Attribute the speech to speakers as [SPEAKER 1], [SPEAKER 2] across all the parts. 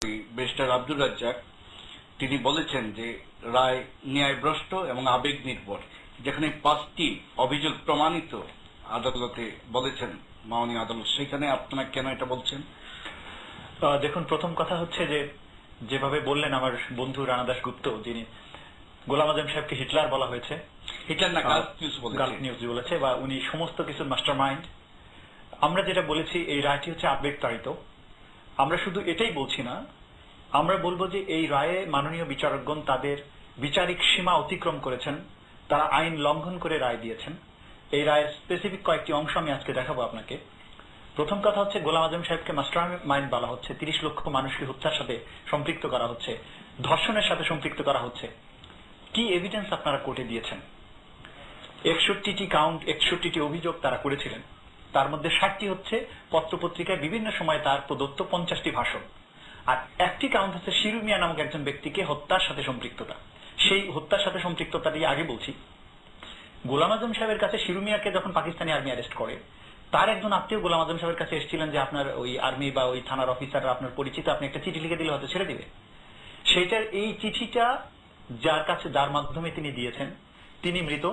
[SPEAKER 1] Barrister Abdur Razzak তিনি বলেছেন যে রায় ন্যায়ভ্রষ্ট এবং আবেগ নির্ভর, যেখানে 5টি অভিযোগ প্রমাণিত আদালতে বলেছেন মাননীয় আদালত, সেখানে আপনারা কেন এটা বলছেন?
[SPEAKER 2] দেখুন, প্রথম কথা হচ্ছে যে যেভাবে বললেন আমার বন্ধু রানা দাশগুপ্ত, যিনি গোলাম আজম সাহেবকে হিটলার বলা হয়েছে,
[SPEAKER 1] হিটলার না গালফ নিউজ
[SPEAKER 2] বলেছে, বা উনি সমস্ত কিছুর মাস্টার মাইন্ড। আমরা যেটা বলেছি এই রায়টি হচ্ছে আবেগ তাড়িত। আমরা শুধু এটাই বলছি না, আমরা বলবো যে এই রায়ে মাননীয় বিচারকগণ তাদের বিচারিক সীমা অতিক্রম করেছেন, তারা আইন লঙ্ঘন করে রায় দিয়েছেন। এই রায়ের স্পেসিফিক কয়েকটি অংশ আমি আজকে দেখাবো আপনাকে। প্রথম কথা হচ্ছে গোলাম আজম সাহেবকে মাস্টার মাইন্ড বলা হচ্ছে, 30 লক্ষ মানুষকে হত্যার সাথে সম্পৃক্ত করা হচ্ছে, ধর্ষণের সাথে সম্পৃক্ত করা হচ্ছে। কি এভিডেন্স আপনারা কোর্টে দিয়েছেন? 61টি কাউন্ট, 61টি অভিযোগ তারা করেছিলেন, তার মধ্যে 60টি হচ্ছে পত্রপত্রিকায় বিভিন্ন সময় তার প্রদত্ত 50টি ভাষণ, আর একটি কাউন্ট হচ্ছে শিরু মিয়া নামক একজন ব্যক্তিকে হত্যার সাথে সম্পৃক্ততা। সেই হত্যার সাথে সম্পৃক্ততা দিয়ে আগে বলছি, গোলাম আজম সাহেবের কাছে শিরু মিয়াকে যখন পাকিস্তানি আর্মি অ্যারেস্ট করে, তার একজন আত্মীয় গোলাম আজম সাহেবের কাছে এসেছিলেন যে আপনার ওই আর্মি বা ওই থানার অফিসার আপনার পরিচিত, আপনি একটা চিঠি লিখে দিলে হয়তো ছেড়ে দিবে। সেইটার এই চিঠিটা যার কাছে, যার মাধ্যমে তিনি দিয়েছেন, তিনি মৃত।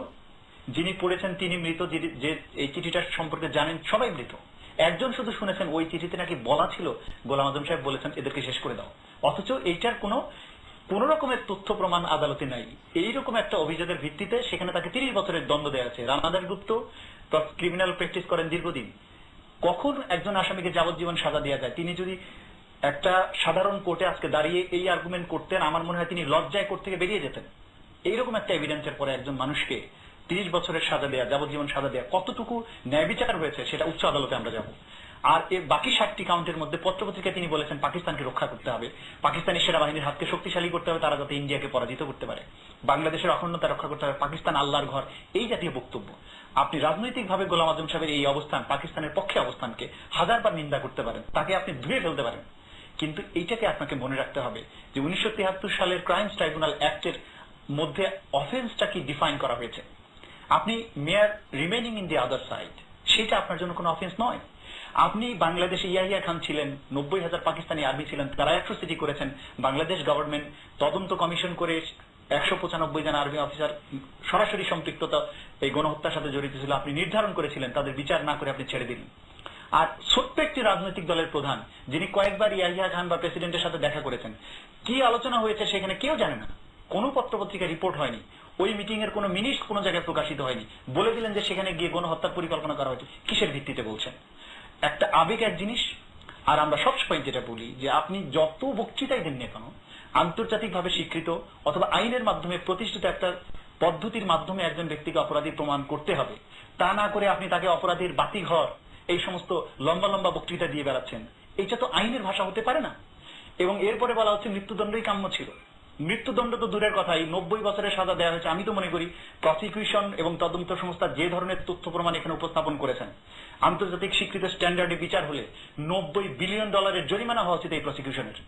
[SPEAKER 2] যিনি পড়েছেন তিনি মৃত, যে এই চিঠিটার সম্পর্কে জানেন সবাই মৃত। একজন শুধু শুনেছেন ওই চিঠিতে নাকি বলা ছিল গোলাম আজম সাহেব বলেছেন এদেরকে শেষ করে দাও, অথচ এইটার কোন রকমের তথ্য প্রমাণ আদালতে নাই। এইরকম একটা অভিযোগের ভিত্তিতে সেখানে তাকে 30 বছরের দণ্ড দেওয়া আছে। রানা দাশগুপ্ত ক্রিমিনাল প্র্যাকটিস করেন দীর্ঘদিন। কখন একজন আসামিকে যাবজ্জীবন সাজা দেওয়া যায়? তিনি যদি একটা সাধারণ কোর্টে আজকে দাঁড়িয়ে এই আর্গুমেন্ট করতেন, আমার মনে হয় তিনি লজ্জায় কোর্ট থেকে বেরিয়ে যেতেন। এইরকম একটা এভিডেন্সের পরে একজন মানুষকে 30 বছরের সাজা দেয়া, যাবজ্জীবন সাজা দেয়া, কতটুকু ন্যায় বিচার হয়েছে সেটা উচ্চ আদালতে আমরা যাব। আর এর বাকি 60টি কাউন্টের মধ্যে পত্রপত্রিকায় তিনি বলেছেন পাকিস্তানকে রক্ষা করতে হবে, পাকিস্তানি সেনাবাহিনীর হাতকে শক্তিশালী করতে হবে, তারা যাতে ইন্ডিয়াকে পরাজিত করতে পারে, বাংলাদেশের অখণ্ডতা রক্ষা করতে হবে, পাকিস্তান আল্লাহর ঘর, এই জাতীয় বক্তব্য। আপনি রাজনৈতিকভাবে গোলাম আজম সাহেবের এই অবস্থান, পাকিস্তানের পক্ষে অবস্থানকে হাজারবার নিন্দা করতে পারেন, তাকে আপনি ধুয়ে ফেলতে পারেন, কিন্তু এইটাকে আপনাকে মনে রাখতে হবে যে 1973 সালের ক্রাইমস ট্রাইব্যুনাল অ্যাক্টের মধ্যে অফেন্সটা কি ডিফাইন করা হয়েছে। আপনি mere remaining in the other side, সেটা আপনার জন্য কোনো অফেন্স নয়। আপনি বাংলাদেশে ইয়াহিয়া খান ছিলেন, 90,000 পাকিস্তানি আর্মি ছিলেন, তারা অ্যাট্রোসিটি করেছেন। বাংলাদেশ গভর্নমেন্ট তদন্ত কমিশন করে 195 জন আর্মি অফিসার সরাসরি সম্পৃক্ততা এই গণহত্যার সাথে জড়িত ছিল, আপনি নির্ধারণ করেছিলেন, তাদের বিচার না করে আপনি ছেড়ে দিলেন। আর ছোট্ট একটি রাজনৈতিক দলের প্রধান, যিনি কয়েকবার ইয়াহিয়া খান বা প্রেসিডেন্টের সাথে দেখা করেছেন, কি আলোচনা হয়েছে সেখানে কেউ জানে না, কোনো পত্রপত্রিকা রিপোর্ট হয়নি, ওই মিটিং এর কোনো মিনিট কোনো জায়গায় প্রকাশিত হয়নি, বলে দিলেন যে সেখানে গিয়ে গণহত্যার পরিকল্পনা করা হয়েছে। কিসের ভিত্তিতে বলছেন? একটা আবেগ এক জিনিস, আর আমরা সবসময় যেটা বলি যে আপনি যত বক্তৃতাই দেন না কেন, আন্তর্জাতিকভাবে স্বীকৃত অথবা আইনের মাধ্যমে প্রতিষ্ঠিত একটা পদ্ধতির মাধ্যমে একজন ব্যক্তিকে অপরাধী প্রমাণ করতে হবে। তা না করে আপনি তাকে অপরাধীর বাতিঘর, এই সমস্ত লম্বা লম্বা বক্তৃতা দিয়ে বেড়াচ্ছেন, এটা তো আইনের ভাষা হতে পারে না। এবং এরপরে বলা হচ্ছে মৃত্যুদণ্ডই কাম্য ছিল। মৃত্যুদণ্ড তো দূরের কথাই, 90 বছরের সাজা দেওয়া হয়েছে। আমি তো মনে করি প্রসিকিউশন এবং তদন্ত সংস্থা যে ধরনের তথ্য প্রমাণ এখানে উপস্থাপন করেছেন, আন্তর্জাতিক স্বীকৃত স্ট্যান্ডার্ডে বিচার হলে $90 বিলিয়ন জরিমানা হওয়া উচিত এই প্রসিকিউশনের,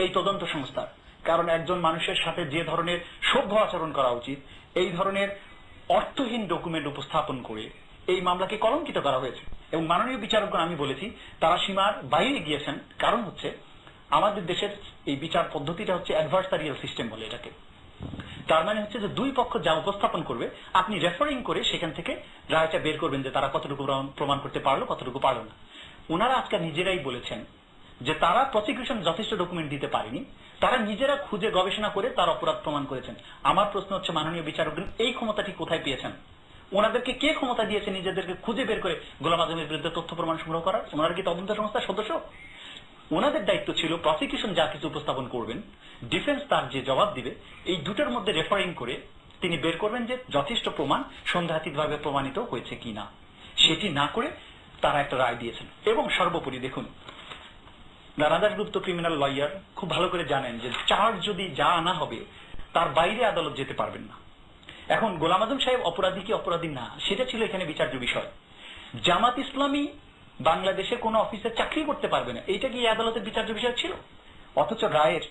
[SPEAKER 2] এই তদন্ত সংস্থার। কারণ একজন মানুষের সাথে যে ধরনের সভ্য আচরণ করা উচিত, এই ধরনের অর্থহীন ডকুমেন্ট উপস্থাপন করে এই মামলাকে কলঙ্কিত করা হয়েছে। এবং মাননীয় বিচারকগণ, আমি বলেছি, তারা সীমার বাইরে গিয়েছেন। কারণ হচ্ছে আমাদের দেশের এই বিচার পদ্ধতিটা হচ্ছে অ্যাডভার্সারিয়াল সিস্টেম বলে এটাকে। তার মানে হচ্ছে যে দুই পক্ষ যা উপস্থাপন করবে আপনি রেফারিং করে সেখান থেকে রায়টা বের করবেন যে তারা কতটুকু প্রমাণ করতে পারলো, কতটুকু পারলো না। ওনারা আজকে নিজেরাই বলেছেন যে তারা প্রসিকিউশন যথেষ্ট ডকুমেন্ট দিতে পারেনি, তারা নিজেরা খুঁজে গবেষণা করে তার অপরাধ প্রমাণ করেছেন। আমার প্রশ্ন হচ্ছে মাননীয় বিচারকগণ এই ক্ষমতাটি কোথায় পেয়েছেন? ওনাদেরকে কে ক্ষমতা দিয়েছে নিজেদেরকে খুঁজে বের করে গোলাম আজমের বিরুদ্ধে তথ্য প্রমাণ সংগ্রহ করার? ওনারা কি তদন্ত সংস্থার সদস্য? ওনাদের দায়িত্ব ছিল প্রসিকিউশন যা কিছু উপস্থাপন করবেন, ডিফেন্স তার যে জবাব দিবে, এই দুটোর মধ্যে রেফারিং করে তিনি বের করবেন যে যথেষ্ট প্রমাণ সন্দেহাতীতভাবে প্রমাণিত হয়েছে কিনা। সেটি না করে তারা একটা রায় দিয়েছেন। এবং সর্বোপরি দেখুন, রানা দাশগুপ্ত ক্রিমিনাল লয়ার খুব ভালো করে জানেন যে চার্জ যদি যা আনা হবে তার বাইরে আদালত যেতে পারবেন না। এখন গোলাম আজম সাহেব অপরাধী কি অপরাধী না, সেটা ছিল এখানে বিচার্য বিষয়। জামাত ইসলামী বাংলাদেশে কোনো অফিসে চাকরি করতে পারবে না, এইটা কি আদালতের বিচার্য বিষয় ছিল? অথচ রায়ের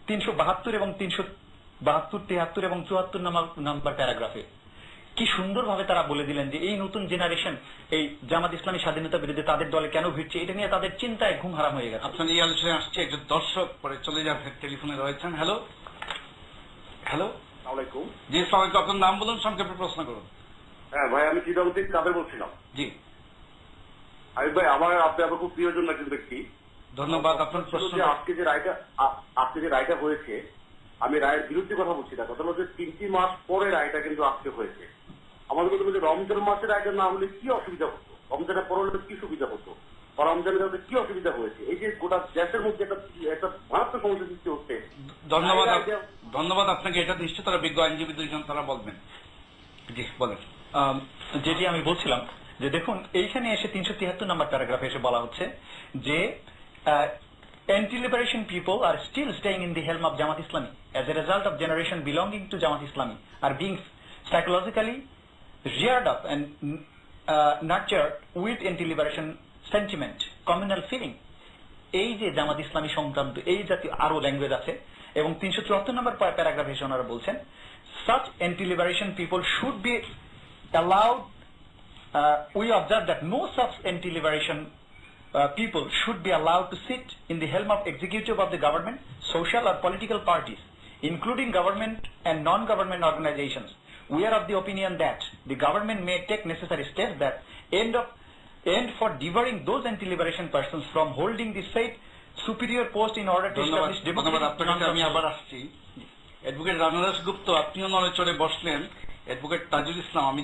[SPEAKER 2] 372 এবং 372, 73 এবং 74 নাম্বার প্যারাগ্রাফে কি সুন্দরভাবে তারা বলে দিলেন যে এই নতুন জেনারেশন এই জামাত ইসলামী স্বাধীনতা বিরুদ্ধে তাদের দলে কেন ভিড়ছে, এটা নিয়ে তাদের চিন্তায় ঘুম হারাম হয়ে গেছে।
[SPEAKER 1] আপনার এই আলোচনায় আসছে একজন দর্শক, পরে চলে যাবে, টেলিফোনে রয়েছেন। হ্যালো হ্যালো,
[SPEAKER 3] আলাইকুম।
[SPEAKER 1] জি সবাইকে আপনার নাম বলুন, সংক্ষেপে প্রশ্ন করুন।
[SPEAKER 3] হ্যাঁ ভাই, আমি চিটাগং থেকে কাদের বলছিলাম।
[SPEAKER 1] জি
[SPEAKER 3] আমি ভাই, আপনি আমার খুব প্রিয়জন একজন ব্যক্তি।
[SPEAKER 1] ধন্যবাদ। আপনার প্রশ্ন।
[SPEAKER 3] আজকে যে রায়টা হয়েছে, আমি রায়ের বিরুদ্ধে কথা বলছি না। কথা হচ্ছে 3টি মাস পরে রায়টা কিন্তু আজকে হয়েছে। আমাদের কথা বলছে রমজান মাসে রায়টা না হলে কি অসুবিধা হতো, রমজানের পর হলে কি সুবিধা হতো, বা রমজানের মধ্যে কি অসুবিধা হয়েছে। এই যে গোটা দেশের মধ্যে একটা মারাত্মক সমস্যা সৃষ্টি হচ্ছে।
[SPEAKER 1] ধন্যবাদ ধন্যবাদ আপনাকে। এটা নিশ্চয় তারা বিজ্ঞ আইনজীবী দুইজন, তারা বলবেন। জি বলেন।
[SPEAKER 2] যেটি আমি বলছিলাম যে দেখুন, এইখানে এসে 373 নম্বর প্যারাগ্রাফে এসে বলা হচ্ছে যে anti-liberation people are still staying in the helm of Jamaat Islami as a result of generation belonging to Jamaat Islami are being psychologically reared up and nurtured with anti-liberation sentiment, communal feeling. এই যে জামাত ইসলামী সংক্রান্ত এই জাতীয় আরো language আছে, এবং 374 নম্বর প্যারাগ্রাফে এসে ওনারা বলছেন such anti-liberation people should be allowed. We observe that no such anti-liberation people should be allowed to sit in the helm of executive of the government, social or political parties, including government and non-government organizations. We are of the opinion that the government may take necessary steps that end for debarring those anti-liberation persons from holding the said superior post in order to establish
[SPEAKER 1] ধন্যবাদ আপনাকে। আমি
[SPEAKER 2] democracy.
[SPEAKER 1] আবার আসছি। Advocate রানাদাস গুপ্ত, আপনিও নড়ে চড়ে বসলেন। Advocate Tajul Islam, আমি